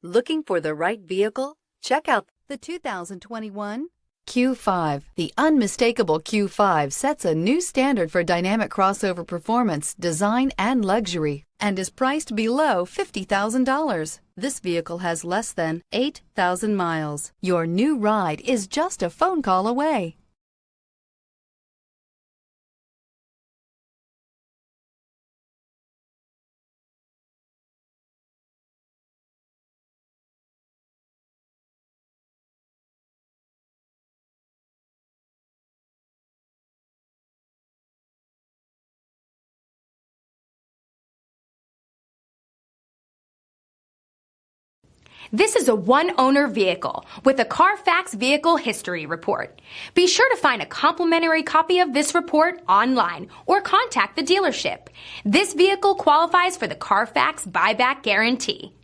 Looking for the right vehicle? Check out the 2021 Q5. The unmistakable Q5 sets a new standard for dynamic crossover performance, design, and luxury, and is priced below $50,000. This vehicle has less than 8,000 miles. Your new ride is just a phone call away. This is a one-owner vehicle with a Carfax Vehicle History Report. Be sure to find a complimentary copy of this report online or contact the dealership. This vehicle qualifies for the Carfax Buyback Guarantee.